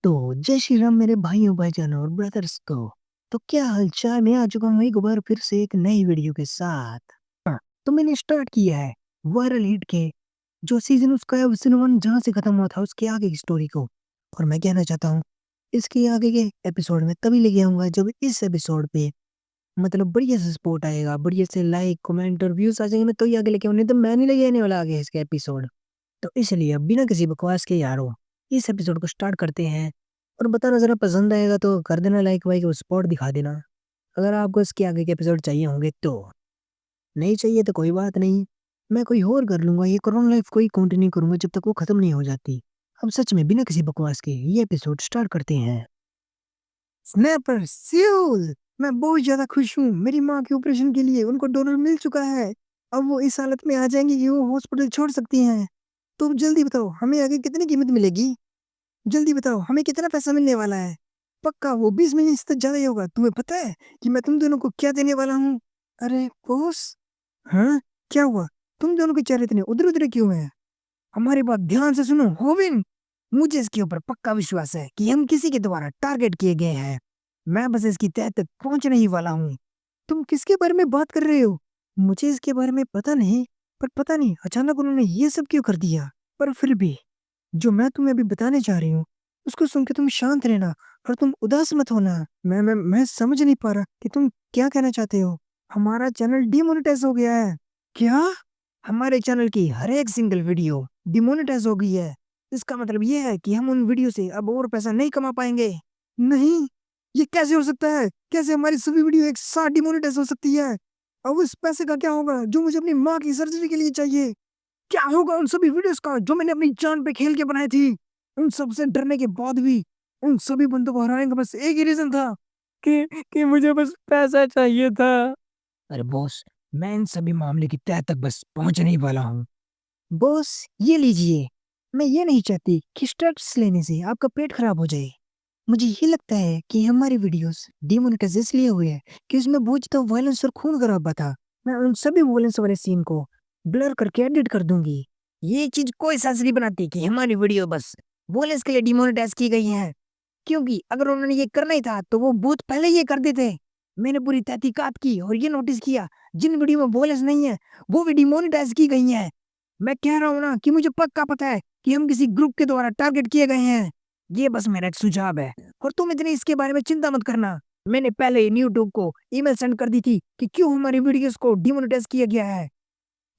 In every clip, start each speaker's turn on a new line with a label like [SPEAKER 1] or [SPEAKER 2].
[SPEAKER 1] तो जय श्री राम मेरे भाइयों भाईजानों और ब्रदर्स को। तो क्या हालचाल, मैं आ चुका हूँ एक बार फिर से एक नई वीडियो के साथ। तो मैंने स्टार्ट किया है वायरल हिट के जो सीजन उसका है, सीजन 1 जहाँ से खत्म हुआ था उसके आगे की स्टोरी को। और मैं कहना चाहता हूँ इसके आगे के एपिसोड में तभी लेके आऊंगा जब इस एपिसोड पे मतलब बढ़िया से सपोर्ट आएगा, बढ़िया से लाइक कमेंट और व्यूज आ जाएंगे ना, तो ही आगे लेके आऊँ, नहीं तो मैं नहीं लेके आने वाला आगे इसके एपिसोड। तो इसलिए अब बिना किसी बकवास के यारो इस एपिसोड को स्टार्ट करते हैं। और बताना जरा पसंद आएगा तो कर देना लाइक वाइक और सपोर्ट दिखा देना। अगर आपको इसके आगे के एपिसोड चाहिए होंगे तो, नहीं चाहिए तो कोई बात नहीं, मैं कोई और कर लूंगा, ये कोरोना लाइफ को ही कंटिन्यू करूंगा जब तक वो खत्म नहीं हो जाती। अब सच में बिना किसी बकवास के ये एपिसोड स्टार्ट करते हैं। स्नैपर सियोल, मैं बहुत ज्यादा खुश हूँ, मेरी माँ के ऑपरेशन के लिए उनको डोनर मिल चुका है। अब वो इस हालत में आ जाएंगे कि वो हॉस्पिटल छोड़ सकती हैं। तो जल्दी बताओ हमें आगे कितनी कीमत मिलेगी। जल्दी बताओ हमें कितना पैसा मिलने वाला है। पक्का वो 20 मिलियन से तो ज्यादा ही होगा। तुम्हें पता है कि मैं तुम दोनों को क्या देने वाला हूँ। अरे बॉस। हाँ, क्या हुआ? तुम दोनों के चेहरे इतने उधर उधर क्यों हैं? हमारी बात ध्यान से सुनो होविन। मुझे इसके ऊपर पक्का विश्वास है कि हम किसी के द्वारा टारगेट किए गए हैं। मैं बस इसकी तह तक पहुंचने ही वाला हूँ। तुम किसके बारे में बात कर रहे हो? मुझे इसके बारे में पता नहीं, पर पता नहीं अचानक उन्होंने ये सब क्यों कर दिया। पर फिर भी जो मैं तुम्हें अभी बताने जा रही हूँ उसको सुन के तुम शांत रहना और तुम उदास मत होना। मैं समझ नहीं पा रहा कि तुम क्या कहना चाहते हो। हमारा चैनल डिमोनेटाइज हो गया है। क्या? हमारे चैनल की हर एक सिंगल वीडियो डिमोनेटाइज हो गई है। इसका मतलब ये है कि हम उन वीडियो से अब और पैसा नहीं कमा पाएंगे। नहीं, ये कैसे हो सकता है? कैसे हमारी सभी वीडियो एक साथ डिमोनेटाइज हो सकती है? अब उस पैसे का क्या होगा जो मुझे अपनी माँ की सर्जरी के लिए चाहिए? क्या होगा उन सभी वीडियोस का जो मैंने अपनी जान पे खेल के बनाई थी? उन सब से डरने के बाद भी उन सभी बंदों को हराने का बस एक ही रीजन था कि मुझे बस पैसा चाहिए था। अरे बॉस, मैं इन सभी मामले की तह तक बस पहुंचने ही वाला हूँ। बॉस, ये लीजिए। मैं ये नहीं चाहती कि स्टेरॉइड्स लेने से आपका पेट खराब हो जाए। मुझे ये लगता है कि हमारी वीडियोस डिमोनेटाइज इसलिए हुए हैं कि उसमें बहुत ज्यादा वायलेंस और खून खराबा था। मैं उन सभी वायलेंस वाले सीन को ब्लर करके एडिट कर दूंगी। ये चीज कोई सेंस नहीं बनाती कि हमारी वीडियो बस वायलेंस के लिए डिमोनेटाइज की गई है। क्योंकि अगर उन्होंने ये करना ही था तो वो बहुत पहले ये कर देते। मैंने पूरी तहकीकात की और ये नोटिस किया जिन वीडियो में वॉयलेंस नहीं है वो भी डिमोनेटाइज की गई है। मैं कह रहा हूँ ना कि मुझे पक्का पता है कि हम किसी ग्रुप के द्वारा टारगेट किए गए हैं। ये बस मेरा एक सुझाव है और तुम इतनी इसके बारे में चिंता मत करना। मैंने पहले यूट्यूब को ईमेल सेंड कर दी थी कि क्यों हमारी वीडियोस को डिमोनेटाइज किया गया है।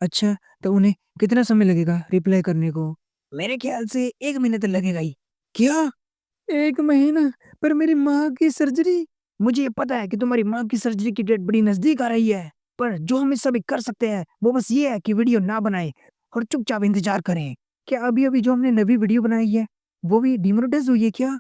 [SPEAKER 1] अच्छा, तो उन्हें कितना समय लगेगा रिप्लाई करने को? मेरे ख्याल से 1 महीने तो लगेगा ही। क्या? 1 महीना? पर मेरी माँ की सर्जरी। मुझे ये पता है कि तुम्हारी माँ की सर्जरी की डेट बड़ी नजदीक आ रही है, पर जो हम इस समय कर सकते हैं वो बस ये है कि वीडियो ना बनाए और चुपचाप इंतजार करें। क्या अभी अभी जो हमने नवी वीडियो बनाई है वो भी डिमोनेटाइज हुई है क्या?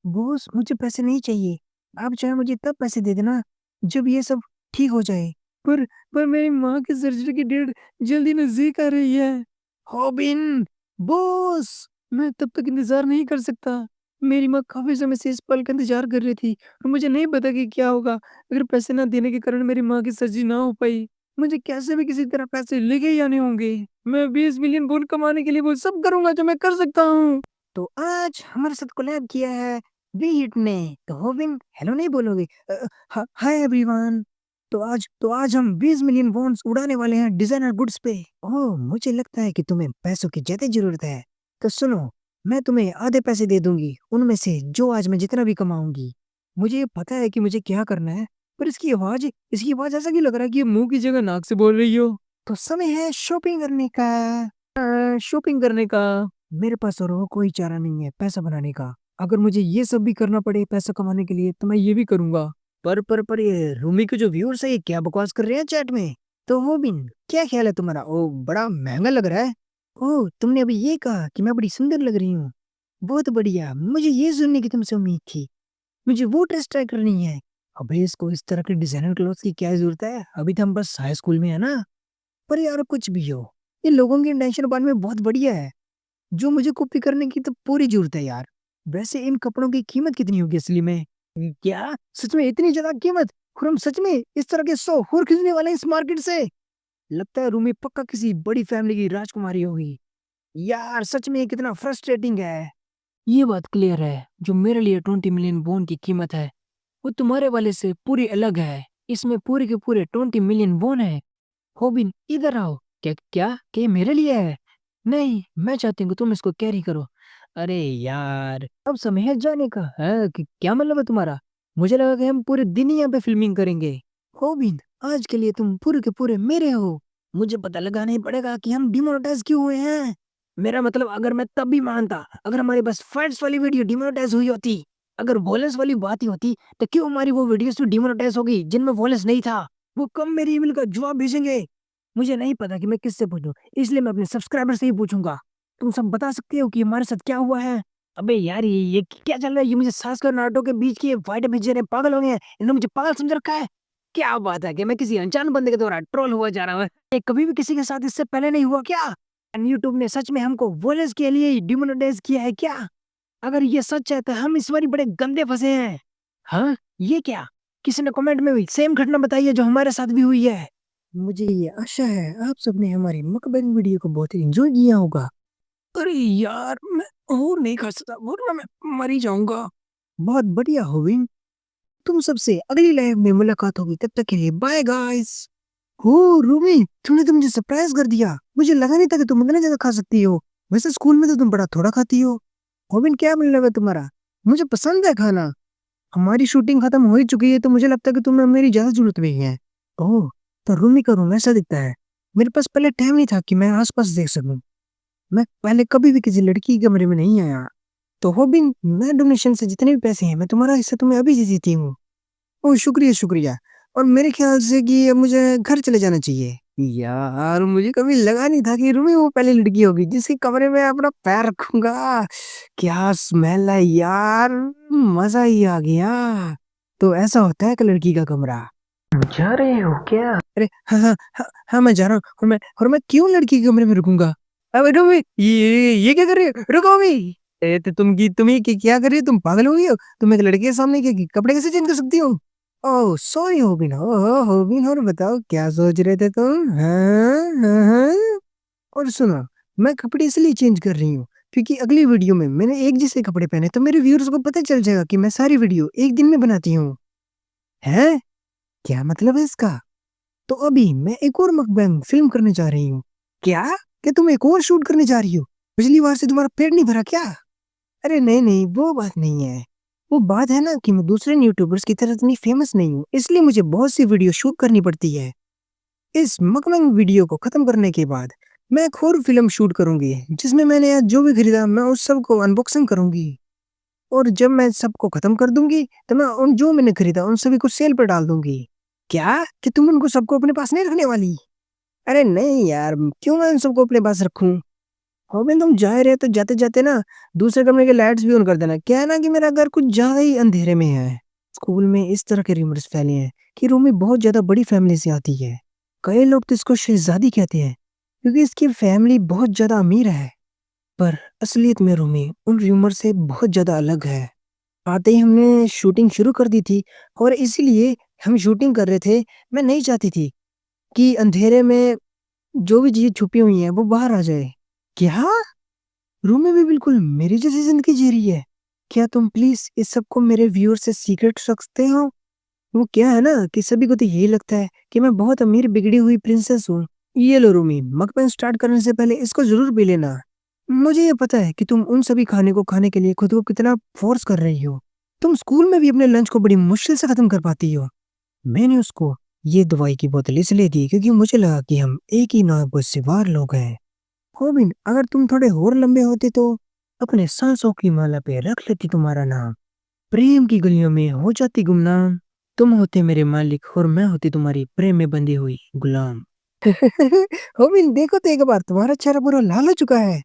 [SPEAKER 1] बॉस, मुझे पैसे नहीं चाहिए। आप चाहे मुझे तब पैसे दे देना जब ये सब ठीक हो जाए। पर पर मेरी माँ की सर्जरी की डेट जल्दी नजदीक आ रही है। हॉबिन, बॉस, मैं तब तक इंतजार नहीं कर सकता। मेरी माँ काफी समय से इस पल का इंतजार कर रही थी और मुझे नहीं पता कि क्या होगा अगर पैसे ना देने के कारण मेरी माँ की सर्जरी ना हो पाई। मुझे कैसे भी किसी तरह पैसे लेके ही आने होंगे। मैं 20 मिलियन बोन कमाने के लिए वो सब करूंगा जो मैं कर सकता हूँ। तो आज हमारे साथ कोलैब किया है वी हिट ने। तो होविन हेलो नहीं बोलोगे? Hi everyone. तो आज हम 20 मिलियन वॉन्स उड़ाने वाले हैं डिजाइनर गुड्स पे। ओह, मुझे लगता है कि तुम्हें पैसों की ज्यादा जरूरत है। तो सुनो, मैं तुम्हें आधे पैसे दे दूंगी उनमें से जो आज मैं जितना भी कमाऊंगी। मुझे ये पता है कि मुझे क्या करना है, पर इसकी आवाज ऐसा क्यों लग रहा है कि ये मुंह की जगह नाक से बोल रही हो। तो समय है शॉपिंग करने का। शॉपिंग करने का। मेरे पास और वो कोई चारा नहीं है पैसा बनाने का। अगर मुझे ये सब भी करना पड़े पैसा कमाने के लिए तो मैं ये भी करूंगा। पर ये रूमी के जो व्यूअर्स है ये क्या बकवास कर रहे हैं चैट में। तो वो बिन, क्या ख्याल है तुम्हारा? ओ, बड़ा महंगा लग रहा है। ओह, तुमने अभी ये कहा कि मैं बड़ी सुंदर लग रही हूँ। बहुत बढ़िया, मुझे ये सुनने की तुमसे उम्मीद थी। मुझे वो ड्रेस ट्राई करनी है। अबे इसको इस तरह के डिजाइनर क्लोथ्स की क्या जरूरत है, अभी तो हम बस हाई स्कूल में है ना। पर यार कुछ भी हो, ये लोगों की इंटेंशन बाद में बहुत बढ़िया है। जो मुझे कॉपी करने की तो पूरी जरूरत है यार। वैसे इन कपड़ों की कीमत कितनी होगी असली में? क्या सच में इतनी ज्यादा कीमत? खुरम सच में इस तरह के 100 और खरीदने वाले हैं इस मार्केट से? लगता है रूमी पक्का किसी बड़ी फैमिली की राजकुमारी होगी। यार सच में ये कितना फ्रस्ट्रेटिंग है।
[SPEAKER 2] ये बात क्लियर है, जो मेरे लिए 20 मिलियन बोन की कीमत है, वो तुम्हारे वाले से पूरी अलग है। इसमें पूरे के पूरे 20 मिलियन बोन है। होबिन, इधर आओ। क्या क्या क्या ये मेरे लिए है? नहीं, मैं चाहती हूँ कि तुम इसको कैरी करो। अरे यार, अब समय है जाने का है कि क्या मतलब है तुम्हारा? मुझे लगा कि हम पूरे दिन ही यहाँ पे फिल्मिंग करेंगे। होबिन, आज के लिए तुम पूरे के पूरे मेरे हो। मुझे पता लगाना ही पड़ेगा कि हम डिमोनेटाइज क्यों हुए हैं। मेरा मतलब, अगर मैं तब भी मानता, अगर हमारे पास फाइट्स वाली वीडियो डिमोनेटाइज हुई होती, अगर वॉयलेंस वाली बात ही होती, तो क्यों हमारी वो वीडियोस भी डिमोनेटाइज हो गई जिनमें वॉयलेंस नहीं था? वो कब मेरी ईमेल का जवाब भेजेंगे? मुझे नहीं पता कि मैं किससे पूछूं, इसलिए मैं अपने सब्सक्राइबर से ही पूछूंगा। तुम सब बता सकते हो कि हमारे साथ क्या हुआ है? अबे यार, ये क्या चल रहा है? ये मुझे सास और नाटो के बीच की फाइट भेज रहे हैं, पागल हो गए हैं? इन्होंने मुझे पागल समझ रखा है। क्या बात है कि मैं किसी अनजान बंदे के द्वारा ट्रोल हुआ जा रहा हूँ? ये कभी भी किसी के साथ इससे पहले नहीं हुआ क्या? यूट्यूब ने सच में हमको वॉयलेंस के लिए डिमोनेटाइज किया है क्या? अगर ये सच है तो हम इस बारी बड़े गंदे फंसे हैं। हाँ, ये क्या? किसी ने कमेंट में भी सेम घटना बताई है जो हमारे साथ भी हुई है। मुझे ये आशा है आप सबने हमारी मकबैंग वीडियो को बहुत एंजॉय किया होगा। अरे यार, मैं और नहीं खा सकता, वरना मैं मर ही जाऊंगा। बहुत बढ़िया होविंग, तुम सबसे अगली लाइव में मुलाकात होगी, तब तक के लिए बाय गाइस। हो रूमी, तुमने तो मुझे सरप्राइज कर दिया। मुझे लगा नहीं था कि तुम इतना ज्यादा खा सकती हो। वैसे स्कूल में तो तुम बड़ा थोड़ा खाती हो। होविन, क्या मिलने है तुम्हारा? मुझे पसंद है खाना। हमारी शूटिंग खत्म हो ही चुकी है, तो मुझे लगता है कि तुम्हें मेरी ज्यादा जरूरत भी है। ओह, तो रूमी का रूम ऐसा दिखता है। मेरे पास पहले टाइम नहीं था कि मैं आसपास देख सकूं। मैं पहले कभी भी किसी लड़की के कमरे में नहीं आया। तो होबिन, मैं डोनेशन से जितने भी पैसे हैं, मैं तुम्हारा हिस्सा तुम्हें अभी से देती हूँ। ओह, शुक्रिया शुक्रिया। और मेरे ख्याल से कि अब मुझे घर चले जाना चाहिए। यार, मुझे कभी लगा नहीं था कि रूमी वो पहली लड़की होगी जिसके कमरे में अपना पैर रखूंगा। क्या स्मेल है यार, मजा ही आ गया। तो ऐसा होता है कि लड़की का कमरा। जा रहे हो क्या? अरे हाँ हाँ हाँ हाँ, मैं जा रहा हूँ। और मैं क्यों लड़की के कमरे में रुकूंगा? अबे रूमी, ये क्या कर रहे हो? रुको अभी। ए, तो तुम ही क्या कर रही हो? तुम पागल हो गई हो? तुम एक लड़के के सामने कपड़े कैसे चेंज कर सकती हो? ओह सॉरी होबिन, हो होबिन, और बताओ क्या सोच रहे थे तुम? हाँ हाँ हाँ। और सुनो, मैं कपड़े इसलिए चेंज कर रही हूँ क्योंकि अगली वीडियो में मैंने एक जैसे कपड़े पहने, तो मेरे व्यूअर्स को पता चल जाएगा कि मैं सारी वीडियो एक दिन में बनाती हूँ। हैं? क्या मतलब है इसका? तो अभी मैं एक और मकबैंग फिल्म करने जा रही हूँ। क्या? क्या तुम एक और शूट करने जा रही हो? पिछली बार से तुम्हारा पेट नहीं भरा क्या? अरे नहीं नहीं, वो बात नहीं है। वो बात है ना कि मैं दूसरे यूट्यूबर्स की तरह इतनी फेमस नहीं हूँ, इसलिए मुझे बहुत सी वीडियो शूट करनी पड़ती है। इस मकमंग वीडियो को खत्म करने के बाद मैं एक और फिल्म शूट करूंगी जिसमें मैंने आज जो भी खरीदा मैं उस सब को अनबॉक्सिंग करूंगी। और जब मैं सबको खत्म कर दूंगी तो मैं उन जो मैंने खरीदा उन सभी को सेल पर डाल दूंगी। क्या कि तुम उनको सबको अपने पास नहीं रखने वाली? अरे नहीं यार, क्यों मैं उन सबको अपने पास रखूं? होबिन, तुम जा रहे हो तो जाते जाते ना दूसरे कमरे के लाइट्स भी ऑन कर देना। क्या है ना कि मेरा घर कुछ ज्यादा ही अंधेरे में है। स्कूल में इस तरह के रूमर्स फैले हैं कि रूमी बहुत ज्यादा बड़ी फैमिली से आती है। कई लोग तो इसको शहजादी कहते हैं क्योंकि इसकी फैमिली बहुत ज्यादा अमीर है। पर असलियत में रूमी उन रूमर से बहुत ज्यादा अलग है। आते ही हमने शूटिंग शुरू कर दी थी, और इसीलिए हम शूटिंग कर रहे थे। मैं नहीं चाहती थी कि अंधेरे में जो भी चीजें छुपी हुई हैं वो बाहर आ जाए। क्या? रूमी भी बिल्कुल मेरी जैसी जिंदगी जी रही है? क्या तुम प्लीज इस सब को मेरे व्यूअर से सीक्रेट रखते हो? वो क्या है ना कि सभी को तो यही लगता है कि मैं बहुत अमीर बिगड़ी हुई प्रिंसेस हूँ। ये लो रूमी, मकबैन स्टार्ट करने से पहले इसको जरूर पी लेना। मुझे ये पता है कि तुम उन सभी खाने को खाने के लिए खुद को कितना फोर्स कर रही हो। तुम स्कूल में भी अपने लंच को बड़ी मुश्किल से खत्म कर पाती हो। मैंने उसको ये दवाई की बोतल इसलिए दी क्योंकि मुझे लगा कि हम एक ही नाव पर सवार लोग हैं। गोविंद, अगर तुम थोड़े और लंबे होते तो अपने सांसों की माला पे रख लेती तुम्हारा नाम। प्रेम की गलियों में हो जाती गुमनाम। तुम होते मेरे मालिक और मैं होती तुम्हारी प्रेम में बंधी हुई गुलाम। गोविंद, देखो तो एक बार तुम्हारा चेहरा पूरा लाल हो चुका है।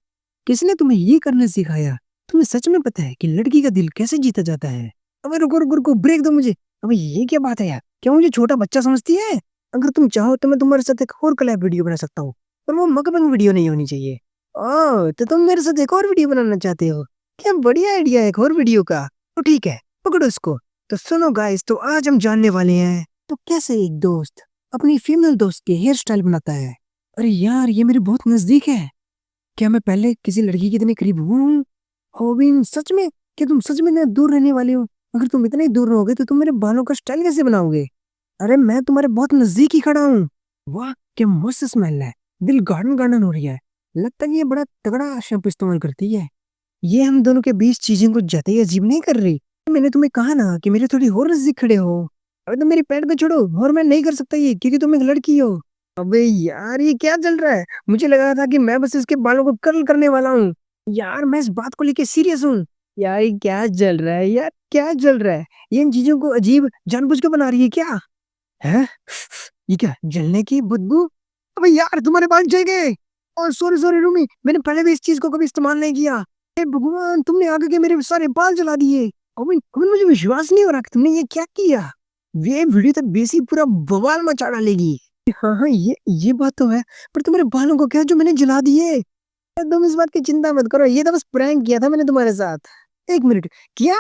[SPEAKER 2] किसने तुम्हें ये करना सिखाया? तुम्हें सच में पता है कि लड़की का दिल कैसे जीता जाता है? अबे रुको रुको रुको, ब्रेक दो मुझे। अबे ये क्या बात है यार, क्या मुझे छोटा बच्चा समझती है? अगर तुम चाहो तो मैं तुम्हारे साथ एक और कोलैब वीडियो बना सकता हूँ, पर वो मकबंग वीडियो नहीं होनी चाहिए। ओह, तो तुम मेरे साथ एक और वीडियो बनाना चाहते हो? क्या बढ़िया आइडिया है एक और वीडियो का। तो ठीक है, पकड़ो इसको। तो सुनो गाइस, तो आज हम जानने वाले हैं तो कैसे एक दोस्त अपनी फीमेल दोस्त की हेयर स्टाइल बनाता है। अरे यार, ये मेरे बहुत नजदीक है। क्या मैं पहले किसी लड़की के इतने करीब हूँ?
[SPEAKER 1] होबिन सच में? क्या तुम सच में इतने दूर रहने वाले हो? अगर तुम इतने दूर रहोगे तो तुम मेरे बालों का स्टाइल कैसे बनाओगे? अरे मैं तुम्हारे बहुत नजदीक ही खड़ा हूँ। वाह, क्या मस्त स्मेल है। दिल गार्डन गार्डन हो रही है। लगता है कि ये बड़ा तगड़ा शैम्पू इस्तेमाल करती है। ये हम दोनों के बीच चीजें कुछ ज्यादा ही अजीब नहीं कर रही? मैंने तुम्हें कहा ना कि मेरे थोड़ी और नजदीक खड़े हो। अबे तुम मेरी पैर पे छोड़ो, और मैं नहीं कर सकता ये क्योंकि तुम एक लड़की हो। अबे यार ये क्या चल रहा है? मुझे लगा था कि मैं बस इसके बालों को कर्ल करने वाला हूँ। यार मैं इस बात को लेके सीरियस हूँ। यार ये क्या चल रहा है यार, क्या चल रहा है? ये इन चीजों को अजीब जानबूझ के बना रही है क्या? है? ये क्या, जलने की बदबू? अबे यार तुम्हारे बाल जल गए। और सॉरी सॉरी रूमी, मैंने पहले भी इस चीज को कभी इस्तेमाल नहीं किया। हे भगवान, तुमने आगे के मेरे सारे बाल जला दिए। अबे अबे मुझे विश्वास नहीं हो रहा कि तुमने ये क्या किया। ये वीडियो तो बेसी पूरा बवाल मचा डालेगी। हाँ हाँ, ये बात तो है। पर तुम्हारे बालों को क्या जो मैंने जला दिए? तुम इस बात की चिंता मत करो, ये तो बस प्रैंक किया था मैंने तुम्हारे साथ। एक मिनट, क्या?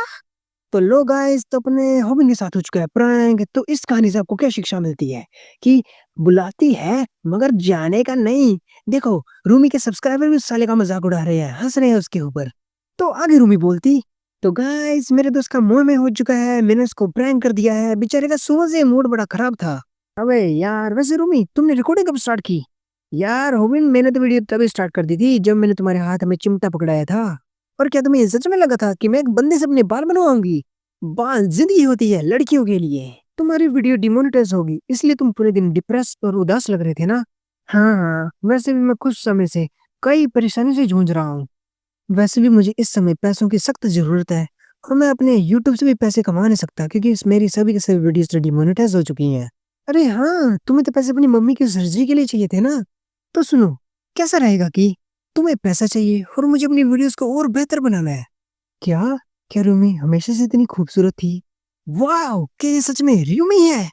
[SPEAKER 1] तो लो गाइस, तो अपने हॉबिन के साथ हो चुका है प्रैंक। तो इस कहानी से आपको क्या शिक्षा मिलती है? कि बुलाती है मगर जाने का नहीं। देखो, रूमी के सब्सक्राइबर भी उस साले का मजाक उड़ा रहे हैं, हंस रहे हैं उसके ऊपर। तो आगे रूमी बोलती, तो गाइस मेरे दोस्त का मुंह में हो चुका है, मैंने उसको प्रैंक कर दिया है। बेचारे का सुबह से मूड बड़ा खराब था। अबे यार, वैसे रूमी तुमने रिकॉर्डिंग कब स्टार्ट की? यार होबिन, मैंने तो वीडियो तभी स्टार्ट कर दी थी जब मैंने तुम्हारे हाथ में चिमटा पकड़ाया था। और क्या तुम्हें सच में लगा था कि मैं एक बंदे से अपने बाल बनवाऊंगी? बाल जिंदगी होती है लड़कियों के लिए। तुम्हारी वीडियो डिमोनेटाइज होगी इसलिए तुम पूरे दिन डिप्रेस और उदास लग रहे थे ना? हाँ हाँ, वैसे भी मैं कुछ समय से कई परेशानी से जूझ रहा हूँ। वैसे भी मुझे इस समय पैसों की सख्त जरूरत है। और मैं अपने यूट्यूब से भी पैसे कमा नहीं सकता क्योंकि मेरी सभी के सभी वीडियोस तो डिमोनेटाइज हो चुकी हैं। अरे हाँ, तुम्हें तो पैसे अपनी मम्मी की सर्जरी के लिए चाहिए थे ना? तो सुनो, कैसा रहेगा कि तुम्हें पैसा चाहिए और मुझे अपनी वीडियोस को और बेहतर बनाना है। क्या? क्या रूमी हमेशा से इतनी खूबसूरत थी? वाह, क्या ये सच में रूमी है?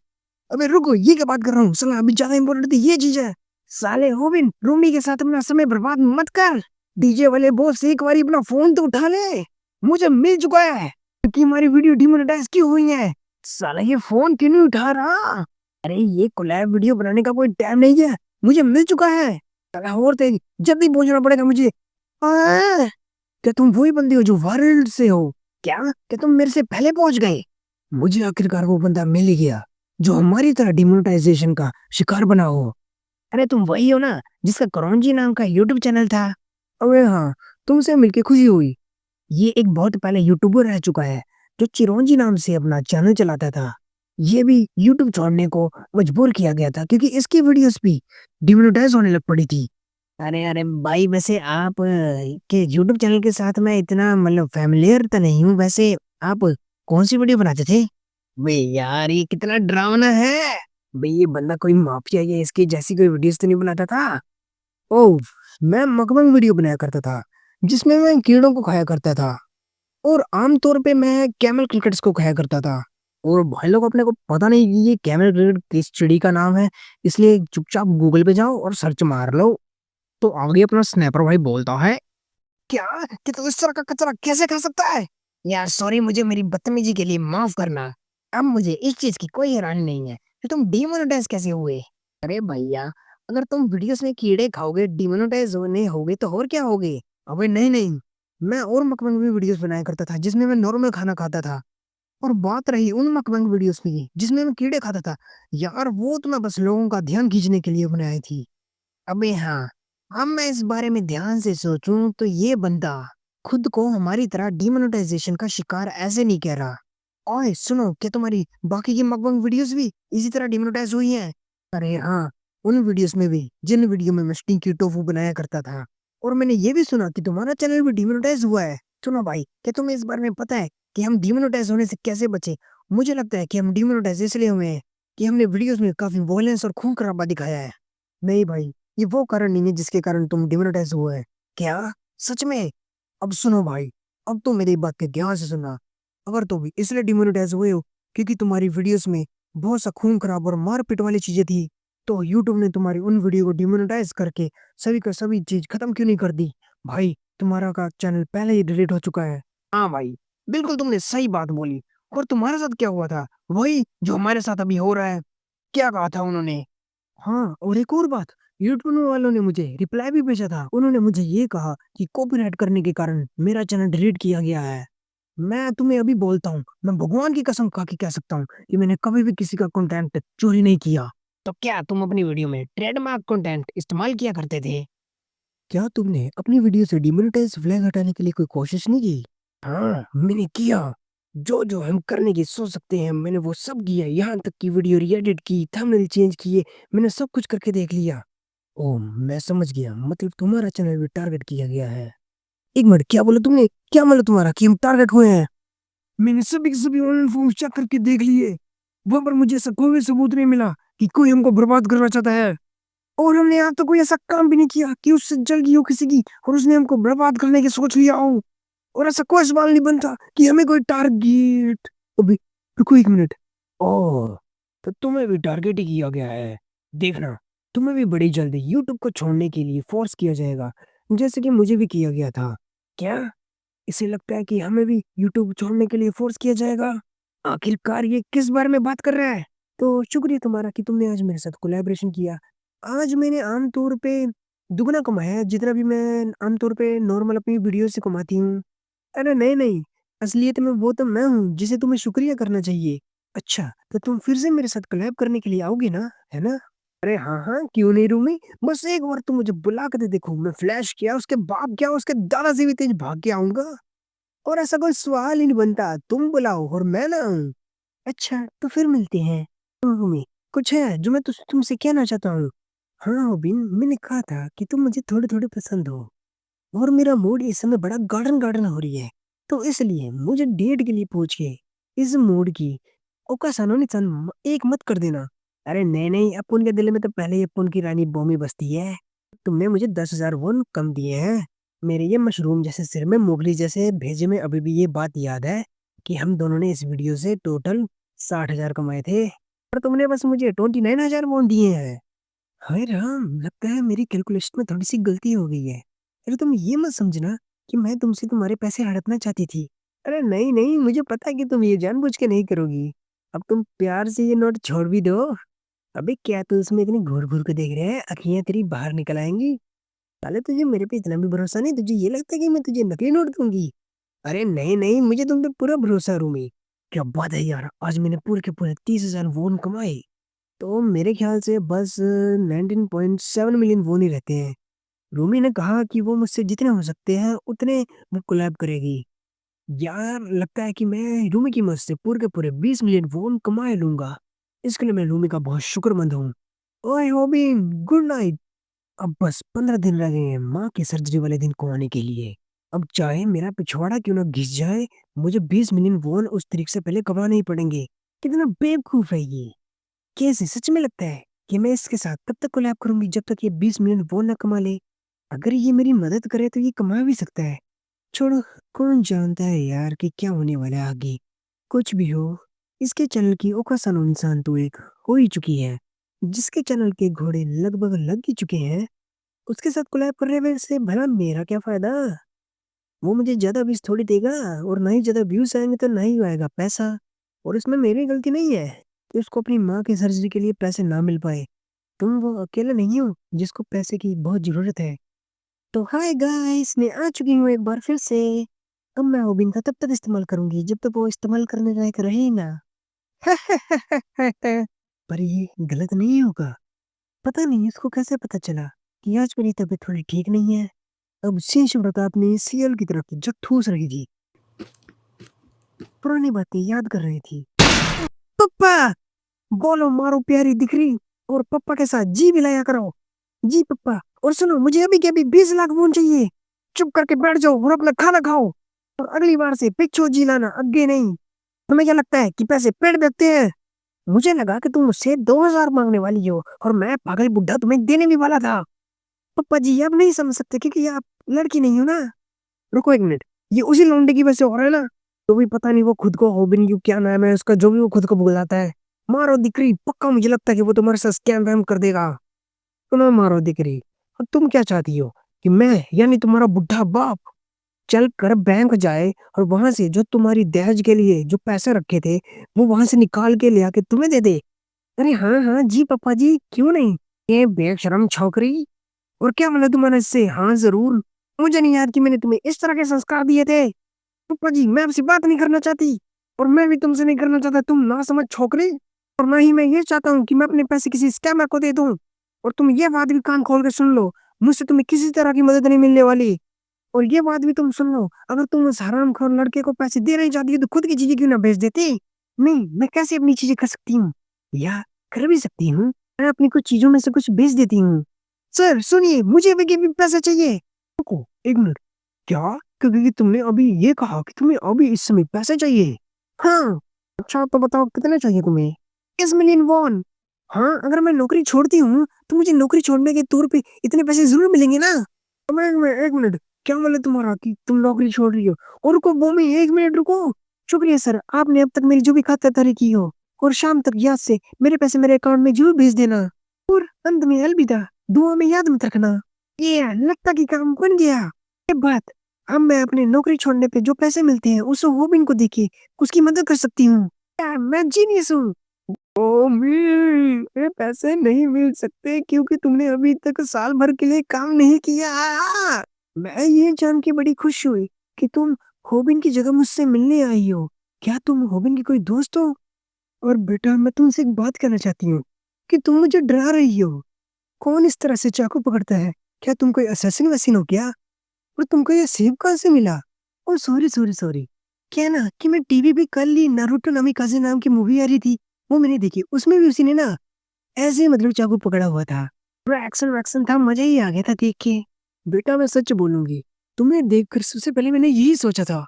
[SPEAKER 1] अबे रुको, ये क्या बात कर रहा हूँ साला, अभी ज्यादा इंपॉर्टेंट थी ये चीज है। साले होबिन, रूमी के साथ अपना समय बर्बाद मत कर। डीजे वाले बॉस, एक बारी अपना फोन तो उठा ले। मुझे मिल चुका है कि हमारी वीडियो डिमोनेटाइज क्यों हुई है। साला ये फोन क्यों नहीं उठा रहा? अरे ये कोलैब वीडियो बनाने का कोई टाइम नहीं है। मुझे मिल चुका है। साला और तेज जल्दी पहुंचना पड़ेगा मुझे। आ, क्या तुम वही बंदी हो जो वायरल से हो? क्या तुम मेरे से पहले पहुंच गए? मुझे आखिरकार वो बंदा मिल ही गया जो हमारी तरह डिमोनेटाइजेशन का शिकार बना हो। अरे तुम वही हो ना जिसका करौंजी नाम का यूट्यूब चैनल था? अबे हाँ, तुमसे मिलके खुशी हुई। ये एक बहुत पहले यूट्यूबर रह चुका है जो चिरौंजी नाम से अपना चैनल चलाता था। ये भी यूट्यूब छोड़ने को मजबूर किया गया था क्योंकि इसकी वीडियोस भी डिमोनेटाइज होने लग पड़ी थी। अरे अरे भाई, वैसे आप के यूट्यूब चैनल के साथ मैं इतना मतलब फैमिलियर तो नहीं हूँ। वैसे आप कौन सी वीडियो बनाते थे? वे यार, ये कितना डरावना है। भाई ये बंदा कोई माफिया या इसकी जैसी कोई वीडियोस तो नहीं बनाता था? ओह, मैं मकबंग वीडियो बनाया करता था जिसमें मैं कीड़ों को खाया करता था। और आमतौर पे मैं कैमल क्रिकेट्स को खाया करता था। और भाई लोग, अपने को पता नहीं कि ये कैमल क्रिकेट किस चिड़ी का नाम है, इसलिए चुपचाप गूगल पे जाओ और सर्च मार लो। तो आगे अपना स्नैपर भाई बोलता है, क्या कि तू इस तरह का कचरा कैसे खा सकता है? यार सॉरी, मुझे मेरी बदतमीजी के लिए माफ करना। अब मुझे इस चीज की कोई हैरानी नहीं है कि तुम डिमोनेटाइज कैसे हुए। अरे भैया, अगर तुम वीडियोस में कीड़े खाओगे डिमोनेटाइज होने होगे तो और क्या होगे? अबे नहीं नहीं, मैं और मकबंग भी वीडियोस बनाया करता था जिसमें मैं नॉर्मल खाना खाता था। और बात रही उन मकबंग वीडियोस की जिसमें मैं कीड़े खाता था, यार वो तो मैं बस लोगों का ध्यान खींचने के लिए बनाई थी। अबे हाँ, अब मैं इस बारे में ध्यान से सोचूं तो ये बंदा खुद को हमारी तरह डिमोनेटाइजेशन का शिकार ऐसे नहीं कह रहा। ओए सुनो, क्या तुम्हारी बाकी की मकबंग वीडियोस भी इसी तरह डिमोनेटाइज हुई हैं? अरे हाँ, उन वीडियोस में भी जिन वीडियो में मैं स्टिंकी टोफू बनाया करता था। और मैंने ये भी सुना कि तुम्हारा चैनल भी डिमोनेटाइज हुआ है। सुनो भाई, क्या तुम्हें इस बारे में पता है कि हम डिमोनेटाइज होने से कैसे बचे? मुझे लगता है कि हम डिमोनेटाइज इसलिए हुए हैं कि हमने वीडियोस में काफी वॉयलेंस और खून खराबा दिखाया है। नहीं भाई, ये वो कारण नहीं है जिसके कारण तुम डिमोनेटाइज हुए हैं। क्या? सच में? अब सुनो भाई, अब तो मेरी बात के ध्यान से सुनना। अगर तुम इसलिए डिमोनेटाइज हुए हो क्योंकि तुम्हारी वीडियोस में बहुत सा खून खराब और मारपीट वाली चीजें थी, तो यूट्यूब ने तुम्हारी उन वीडियो को डिमोनेटाइज करके सभी का सभी चीज खत्म क्यों नहीं कर दी? भाई तुम्हारा का चैनल पहले ही डिलीट हो चुका है। हाँ भाई, बिल्कुल तुमने सही बात बोली। और तुम्हारे साथ क्या हुआ था? वही जो हमारे साथ अभी हो रहा है। क्या कहा था उन्होंने? हाँ, और एक और बात, यूट्यूब वालों ने मुझे रिप्लाई भी भेजा था। उन्होंने मुझे ये कहा कि कॉपीराइट करने के कारण मेरा चैनल डिलीट किया गया है। मैं तुम्हें अभी बोलता हूँ, मैं भगवान की कसम खा के कह सकता हूँ कि मैंने कभी भी किसी का कंटेंट चोरी नहीं किया।
[SPEAKER 2] तो क्या तुम अपनी वीडियो में ट्रेडमार्क कंटेंट इस्तेमाल किया करते थे?
[SPEAKER 1] क्या तुमने अपनी वीडियो से डिमोनेटाइज फ्लैग हटाने के लिए कोई कोशिश नहीं की?
[SPEAKER 2] हाँ, मैंने किया। जो जो हम करने की सोच सकते हैं मैंने वो सब किया, यहाँ तक कि वीडियो री-एडिट की, थंबनेल चेंज किए, मैंने सब कुछ करके देख लिया।
[SPEAKER 1] ओह, मैं समझ गया, मतलब तुम्हारा चैनल भी टारगेट किया गया है। एक मिनट, क्या बोला तुमने? क्या मतलब तुम्हारा कि हम टारगेट हुए हैं? मैंने सभी के सभी ऑनलाइन फॉर्म चेक करके देख लिए। वहां पर मुझे ऐसा कोई भी सबूत नहीं मिला कि कोई हमको बर्बाद करना चाहता है। और हमने यहाँ तो कोई ऐसा काम भी नहीं किया कि उससे जल गई हो किसी की और उसने हमको बर्बाद करने की सोच लिया हो। और ऐसा कोई सवाल नहीं बनता कि हमें कोई टारगेट। अभी रुको एक मिनट।
[SPEAKER 2] ओह! तो तुम्हें भी टारगेट ही किया गया है। देखना, तुम्हें भी बड़ी जल्दी यूट्यूब को छोड़ने के लिए फ़ोर्स किया जाएगा, जैसे कि मुझे भी किया गया था। क्या? इसे लगता है कि हमें भी यूट्यूब छोड़ने के लिए फ़ोर्स किया जाएगा? आखिरकार ये किस बारे में बात कर रहा है?
[SPEAKER 1] तो शुक्रिया तुम्हारा कि तुमने आज मेरे साथ कोलैबोरेशन किया। आज मैंने आम तौर पे दुगना कमाया है जितना भी मैं आम तौर पे नॉर्मल अपनी वीडियो से कमाती हूँ। अरे नहीं, नहीं, असलियत में वो तो मैं हूँ जिसे तुम्हें शुक्रिया करना चाहिए। अच्छा, तो तुम फिर से मेरे साथ कोलैब करने के लिए आओगे ना, है ना? अरे हाँ, हाँ, क्यों नहीं रूमी? बस एक बार तुम मुझे बुला के तो देखो, मैं फ्लैश क्या, उसके बाप क्या, उसके दादा से भी तेज भाग के आऊँगा। और ऐसा कोई सवाल ही नहीं बनता, तुम बुलाओ और मैं ना आऊँ। अच्छा, तो फिर मिलते हैं। रूमी, कुछ है जो मैं तुमसे कहना चाहता हूँ। हाँ, ओबिन, मैंने कहा था कि तुम मुझे थोड़े-थोड़े पसंद हो। और मेरा मूड इस समय बड़ा गार्डन गार्डन हो रही है। तो इसलिए मुझे डेट के लिए पूछ के इस मूड की ओकासानो-नी-सान एक मत कर देना। अरे नहीं, नहीं, अपुन के दिल में तो पहले ही अपुन की रानी बोमी बसती है। तुमने मुझे 10,000 वॉन कम दिए हैं। मेरे ये मशरूम जैसे सिर में मोगली जैसे भेजे में अभी भी ये बात याद है कि हम दोनों ने इस वीडियो से टोटल 60,000 कमाए थे। और तुमने बस मुझे 29,000 वॉन दिए हैं। हाय राम! लगता है मेरी कैलकुलेशन में थोड़ी-सी गलती हो गई है। अरे तुम ये मत समझना कि मैं तुमसे तुम्हारे पैसे हड़पना चाहती थी। अरे नहीं, नहीं, मुझे पता है कि तुम ये जानबूझ के नहीं करोगी। अब तुम प्यार से ये नोट छोड़ भी दो। अबे क्या तू उसमें इतनी घूर-घूर के देख रहा है? आँखियाँ तेरी बाहर निकल आएँगी। साले तुझे मेरे पे इतना भी भरोसा नहीं, तुझे ये लगता है कि मैं तुझे नकली नोट दूँगी? अरे नहीं, नहीं, मुझे तुम पे पूरा भरोसा है रूमी। क्या बात है यार! आज मैंने पूरे के पूरे 30,000 वॉन कमाए। तो मेरे ख्याल से बस 19.7 मिलियन वोन ही रहते हैं। रूमी ने कहा कि वो मुझसे जितने हो सकते हैं उतने वो कोलैब करेगी। यार लगता है कि मैं रूमी की मदद से पूरे के पूरे 20 मिलियन वोन कमा लूँगा। इसके लिए मैं रूमी का बहुत शुक्रमंद हूँ। ओए ओबिन, गुड नाइट। अब बस 15 दिन रह गए हैं माँ की सर्जरी वाले दिन को आने के लिए। अब चाहे मेरा पिछवाड़ा क्यों ना घिस जाए, मुझे 20 मिलियन वोन उस तरीक से पहले कमाने ही पड़ेंगे। कितना बेवकूफ़ है ये। कैसे सच में लगता है कि मैं इसके साथ तब तक कोलैब करूंगी जब तक ये 20 मिलियन वो ना कमा ले। अगर ये मेरी मदद करे तो ये कमा भी सकता है। छोड़ो, कौन जानता है यार कि क्या होने वाला है आगे। कुछ भी हो, इसके चैनल की ओकासानो इंसान तो एक हो ही चुकी है। जिसके चैनल के घोड़े लगभग लग ही चुके हैं, उसके साथ कोलैब करने में से भला मेरा क्या फायदा। वो मुझे ज्यादा व्यूज थोड़ी देगा। और ना ही ज्यादा व्यूज आएंगे तो ना ही आएगा पैसा। और इसमें मेरी गलती नहीं है कि उसको अपनी माँ की सर्जरी के लिए पैसे ना मिल पाए। तुम वो अकेले नहीं हो जिसको पैसे की बहुत ज़रूरत है। तो हाय गाइस, मैं आ चुकी हूँ एक बार फिर से। अब मैं ओबिन का तब तक इस्तेमाल करूँगी जब तक वो इस्तेमाल करने लायक रहे ही ना। पर ये गलत नहीं होगा। पता नहीं इसको कैसे पता चला कि आज मेरी तबीयत थोड़ी ठीक नहीं है। अब शेष प्रताप ने सीएल की तरफ जब ठूस रही थी, पुरानी बातें याद कर रही थी। पप्पा! बोलो मारो प्यारी दिखरी और पप्पा के साथ जी मिलाया करो। जी पप्पा। और सुनो, मुझे अभी के अभी 20 लाख वोन चाहिए। चुप करके बैठ जाओ और अपना खाना खाओ। और अगली बार से पिच्छो जी लाना, आगे नहीं। तुम्हें क्या लगता है कि पैसे पेड़ बेचते हैं? मुझे लगा कि तुम मुझसे 2,000 मांगने वाली हो और मैं पागल बुड्ढा तुम्हें देने भी वाला था। पप्पा जी आप नहीं समझ सकते क्योंकि आप लड़की नहीं हो ना। रुको एक मिनट, ये उसी लौंडे की वजह से हो रहा है ना? तो भी पता नहीं वो खुद को होबिन यू क्या नाम है उसका, जो भी वो खुद को बुलाता है। मारो दिकरी, पक्का मुझे लगता है कि वो तुम्हारे साथ स्कैम वैम कर देगा। सुनो मारो दिकरी, और तुम क्या चाहती हो कि मैं यानी तुम्हारा बुढ़ा बाप चल कर बैंक जाए और वहां से जो तुम्हारी दहेज के लिए जो पैसे रखे थे वो वहां से निकाल के ले आके तुम्हें दे दे? अरे हाँ हाँ जी पापा जी, क्यों नहीं। ये बेशरम छोकरी, और क्या मिला तुम्हारा इससे? हाँ जरूर, मुझे नहीं याद कि मैंने तुम्हें इस तरह के संस्कार दिए थे। पप्पा जी, मैं आपसे बात नहीं करना चाहती, और मैं भी तुमसे नहीं करना चाहता, तुम ना समझ छोकरी। और ना ही मैं ये चाहता हूँ कि मैं अपने पैसे किसी स्कैमर को दे दूं। और तुम ये बात भी कान खोल के सुन लो, मुझसे तुम्हें किसी तरह की मदद नहीं मिलने वाली। और ये बात भी तुम सुन लो, अगर तुम उस हरामखोर लड़के को पैसे दे नहीं चाहती तो खुद की चीजें क्यों ना बेच देती? नहीं, मैं कैसे अपनी चीजें कर सकती हूँ, या कर भी सकती हूँ, मैं अपनी कुछ चीजों में से कुछ बेच देती हूँ। सर सुनिए, मुझे भी पैसा चाहिए। रुको एक मिनट, क्या? क्योंकि तुमने अभी ये कहा कि तुम्हें अभी इस समय पैसे चाहिए? हाँ। अच्छा तो बताओ कितने चाहिए तुम्हें? 10 मिलियन वॉन। हाँ, अगर मैं नौकरी छोड़ती हूँ तो मुझे नौकरी छोड़ने के तौर पे इतने पैसे जरूर मिलेंगे ना। अब एक मिनट, क्या बोले तुम्हारा कि तुम नौकरी छोड़ रही हो? और रुको भूमि, एक मिनट रुको। शुक्रिया सर, आपने अब तक मेरी जो भी खातिरदारी की हो, और शाम तक याद से मेरे पैसे मेरे अकाउंट में जरूर भेज देना। और अंत में अलविदा, दुआ में याद मत रखना। ये लगता कि काम बन गया। ये बात, अब मैं अपने नौकरी छोड़ने पे जो पैसे मिलते हैं उस रोबिन को देके उसकी मदद कर सकती हूँ। क्या मैं जीनियस हूँ? ओ ये पैसे नहीं मिल सकते क्योंकि तुमने अभी तक साल भर के लिए काम नहीं किया। मैं ये जान के बड़ी खुश हुई कि तुम होबिन की जगह मुझसे मिलने आई हो। क्या तुम होबिन की कोई दोस्त हो? और बेटा, मैं तुमसे एक बात कहना चाहती हूँ कि तुम मुझे डरा रही हो। कौन इस तरह से चाकू पकड़ता है? क्या तुम कोई असैसिन वैसिन हो क्या? और तुमको ये सेब कहाँ से मिला? Oh sorry sorry sorry. क्या है ना कि मैं टीवी पे कल ही नारुतो नामिकाजे नाम की मूवी आ रही थी, वो मैंने देखी। उसमें भी उसी ने ना ऐसे मतलब चाकू पकड़ा हुआ था। पूरा एक्शन वैक्शन था, मजा ही आ गया था देख के। बेटा मैं सच बोलूंगी, तुम्हें देखकर सबसे पहले मैंने यही सोचा था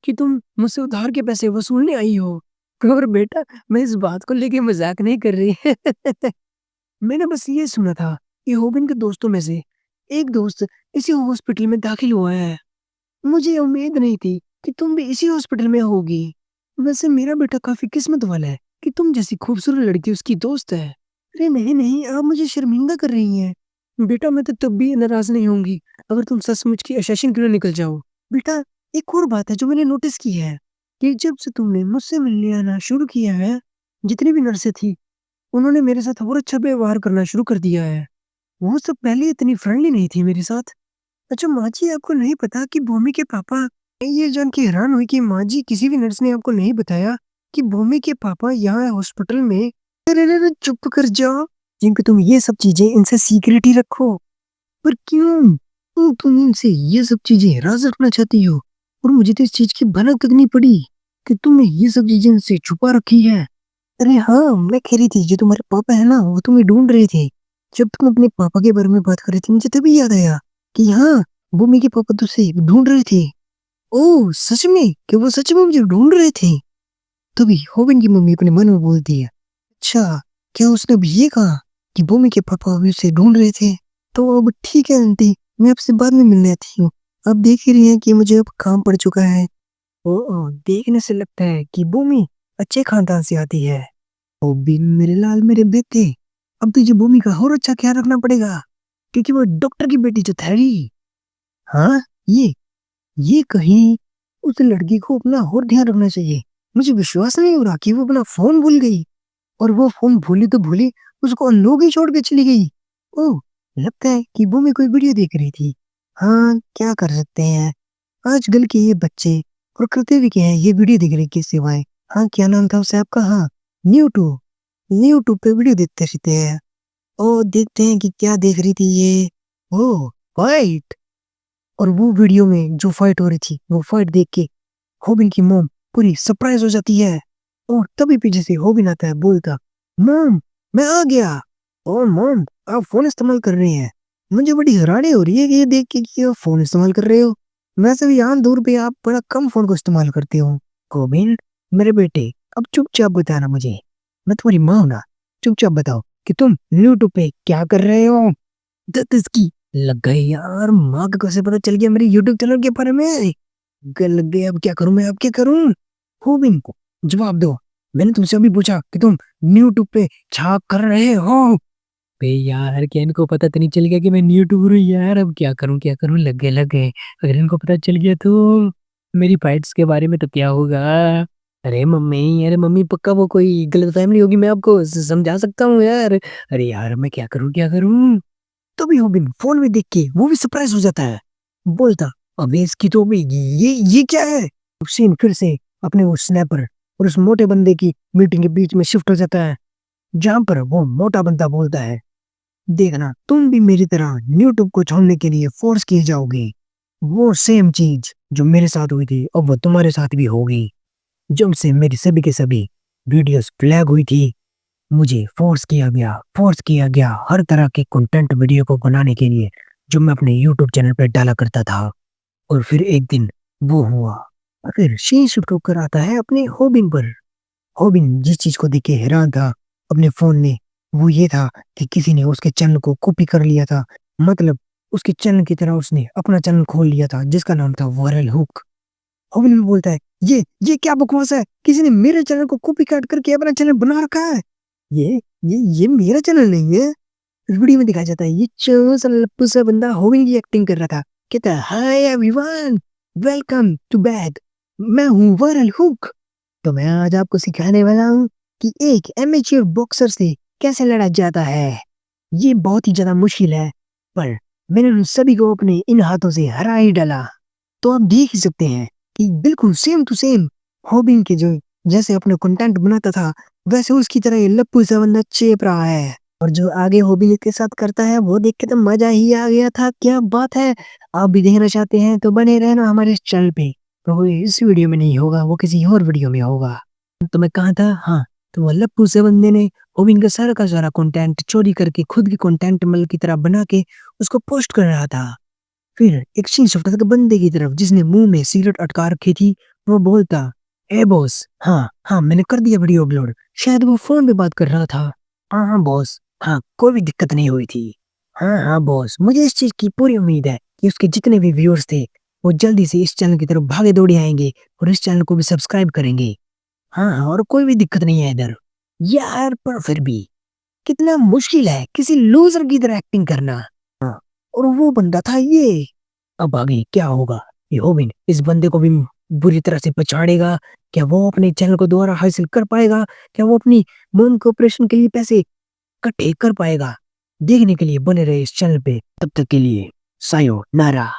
[SPEAKER 1] कि तुम मुझसे उधार के पैसे वसूलने आई हो। और बेटा, मैं इस बात को लेके मजाक नहीं कर रही। मैंने बस ये सुना था कि होबिन के दोस्तों में से एक दोस्त इसी हॉस्पिटल में दाखिल हुआ है। मुझे उम्मीद नहीं थी कि तुम भी इसी हॉस्पिटल में होगी। वैसे मेरा बेटा काफी किस्मत वाला है कि तुम जैसी खूबसूरत लड़की उसकी दोस्त है। अरे नहीं नहीं, आप मुझे शर्मिंदा कर रही हैं। बेटा मैं तो तब भी नाराज नहीं होंगी अगर तुम सचमुच की अशैशन क्यों ना निकल जाओ। बेटा, एक और बात है जो मैंने नोटिस की है कि जब से तुमने मुझसे मिलने आना शुरू किया है, जितनी भी नर्सें थी उन्होंने मेरे साथ और अच्छा व्यवहार करना शुरू कर दिया है। वो सब पहले इतनी फ्रेंडली नहीं थी मेरे साथ। अच्छा माँ जी, आपको नहीं पता कि भूमि के पापा? मैं ये जान के हैरान हुई कि माँ जी, किसी भी नर्स ने आपको नहीं बताया कि भूमि के पापा यहाँ हॉस्पिटल में। अरे अरे अरे, चुप कर जाओ। जिनको तुम ये सब चीजें इनसे सीक्रेट ही रखो। पर क्यों? तुम इनसे ये सब चीजें हिरासत रखना चाहती हो? और मुझे तो इस चीज की भनक तक नहीं पड़ी कि तुमने ये सब चीजें इनसे छुपा रखी है। अरे हाँ, मैं कह रही थी जो तुम्हारे पापा है ना वो तुम्हें ढूंढ रहे थे। जब तुम अपने पापा के बारे में बात कर रही थी मुझे तभी याद आया कि हाँ, भूमि के पापा तुझसे ढूंढ रहे थे। ओह सच में? कि वो सच में मुझे ढूंढ रहे थे? तभी होविन की मम्मी अपने मन में बोलती है, अच्छा, क्या उसने भी ये कहा कि भूमि के पापा अभी उसे ढूंढ रहे थे? तो अब ठीक है आंटी, मैं आपसे बाद में मिलने आती हूँ। आप देख ही रही हैं कि मुझे अब काम पड़ चुका है। ओ देखने से लगता है कि भूमि अच्छे खानदान से आती है। ओ बिन मेरे लाल मेरे बेटे, अब तुझे भूमि का और अच्छा ख्याल रखना पड़ेगा क्योंकि वो डॉक्टर की बेटी जो ठहरी। हाँ, ये कहीं उस लड़की को अपना और ध्यान रखना चाहिए। मुझे विश्वास नहीं हो रहा कि वो अपना फोन भूल गई, और वो फोन भूली तो भूली, उसको अनलोग ही छोड़ के चली गई। ओह, लगता है कि भूमि कोई वीडियो देख रही थी। हाँ, क्या कर सकते हैं, आजकल के ये बच्चे और करते भी क्या है, ये वीडियो देख रहे के सिवाय। हाँ, क्या नाम था उस ऐप का? हाँ, न्यूट्यूब। न्यूट्यूब पे वीडियो देखते रहते हैं। ओ देखते हैं कि क्या देख रही थी ये। ओ फाइट। और वो वीडियो में जो फाइट हो रही थी वो फाइट देख के होबिन की मॉम पूरी सरप्राइज हो जाती है। और तभी पीछे से होबिन आता है बोलता, मॉम मैं आ गया। और मॉम, आप फोन इस्तेमाल कर रहे हैं? मुझे बड़ी हैरानी हो रही है कि ये देख के कि आप फोन इस्तेमाल कर रहे हो। वैसे भी यहाँ दूर पे आप बड़ा कम फोन को इस्तेमाल करते हो। होबिन मेरे बेटे, अब चुपचाप बताना मुझे, मैं तुम्हारी माँ हूं ना। चुपचाप बताओ कि तुम यूट्यूब पे क्या कर रहे हो। दत्त इसकी लग गई यार, माँ को कैसे पता चल गया मेरे यूट्यूब चैनल के बारे में? गल लग गई, अब क्या करूं मैं, अब क्या करूं? होबिन को जवाब दो, मैंने तुमसे अभी पूछा कि तुम यूट्यूब पे क्या कर रहे हो।
[SPEAKER 2] बे यार, क्या इनको पता तो नहीं चल गया कि मैं यूट्यूबर हूँ यार? अब क्या करूँ, लग गए। अगर इनको पता चल गया तो मेरी फाइट्स के बारे में तो क्या होगा?
[SPEAKER 1] अरे मम्मी पक्का वो कोई गलतफहमी होगी, मैं आपको समझा सकता हूँ यार। अरे यार मैं क्या करूँ क्या करूँ? तभी रोबिन फोन में देख के वो भी सरप्राइज हो जाता है, बोलता अबे इसकी तो अबे ये क्या है? सीन फिर से अपने वो स्नैपर और उस मोटे बंदे की मीटिंग के बीच में शिफ्ट हो जाता है, जहां पर वो मोटा बंदा बोलता है देखना तुम भी मेरी तरह यूट्यूब को छोड़ने के लिए फोर्स किए जाओगे। वो सेम चीज जो मेरे साथ हुई थी अब वो तुम्हारे साथ भी होगी। जब से मेरी सभी के सभी वीडियोस फ्लैग हुई थी, मुझे फोर्स किया गया हर तरह के कंटेंट वीडियो को बनाने के लिए जो मैं अपने यूट्यूब चैनल पर डाला करता था। और फिर एक दिन वो हुआ। फिर शीन शिफ्ट होकर आता है अपने हॉबिन पर। हॉबिन जिस चीज को देख के हैरान था अपने फोन में, वो ये था कि किसी ने उसके चैनल को कॉपी कर लिया था। मतलब उसके चैनल की तरह उसने अपना चैनल खोल लिया था जिसका नाम था वायरल हुक। हॉबिन भी बोलता है ये क्या बकवास है, किसी ने मेरे चैनल को कॉपी काट करके अपना चैनल बना रखा है। ये मेरा चैनल नहीं है। इस वीडियो में दिखाया जाता है ये सा लप्पू सा बंदा हॉबिन की एक्टिंग कर रहा था। कहता है hi everyone, welcome to back, मैं हूँ वायरल हुक। तो मैं आज आपको सिखाने वाला हूँ कि एक एमेच्योर बॉक्सर से कैसे लड़ा जाता है। ये बहुत ही ज्यादा मुश्किल है, पर मैंने उन सभी को अपने इन हाथों से हरा ही डाला। तो आप देख ही सकते हैं कि बिल्कुल सेम टू सेम हॉबिन के जो जैसे अपने कंटेंट बनाता था वैसे उसकी तरह ये लप्पू सा बंदा चेप रहा है। और जो आगे हॉबिन के साथ करता है वो देख के तो मजा ही आ गया था, क्या बात है। आप भी देखना चाहते हैं तो बने रहना हमारे इस चैनल पे। तो वो इस वीडियो में नहीं होगा, वो किसी और वीडियो में होगा। तो मैं कहा था हाँ, तो वो लप्पू से बंदे ने हॉबिन का सारा कंटेंट चोरी करके खुद की कंटेंट मल की तरह बना के उसको पोस्ट कर रहा था। फिर एक सीन शिफ्ट होता है बंदे की तरफ जिसने मुंह में सिगरेट अटका रखी थी। वो बोलता ए बॉस, हाँ हाँ मैंने कर दिया वीडियो अपलोड। शायद वो फोन पे बात कर रहा था। हाँ हाँ बॉस, हाँ कोई भी दिक्कत नहीं हुई थी। हाँ हाँ बॉस, मुझे इस चीज की पूरी उम्मीद है कि उसके जितने भी व्यूअर्स थे वो जल्दी से इस चैनल की तरफ भागे दौड़े आएंगे और इस चैनल को भी सब्सक्राइब करेंगे। हाँ हाँ, और कोई भी दिक्कत नहीं है इधर। यार पर फिर भी कितना मुश्किल है किसी लूजर की तरह एक्टिंग करना। हाँ, और वो बंदा था ये। अब आगे क्या होगा, ये होबिन इस बंदे को भी बुरी तरह से पछाड़ेगा। क्या वो अपने चैनल को दोबारा हासिल कर पाएगा? क्या वो अपनी मून को ऑपरेशन के लिए पैसे इकट्ठे कर पाएगा? देखने के लिए बने रहे इस चैनल पे। तब तक के लिए सायो नारा।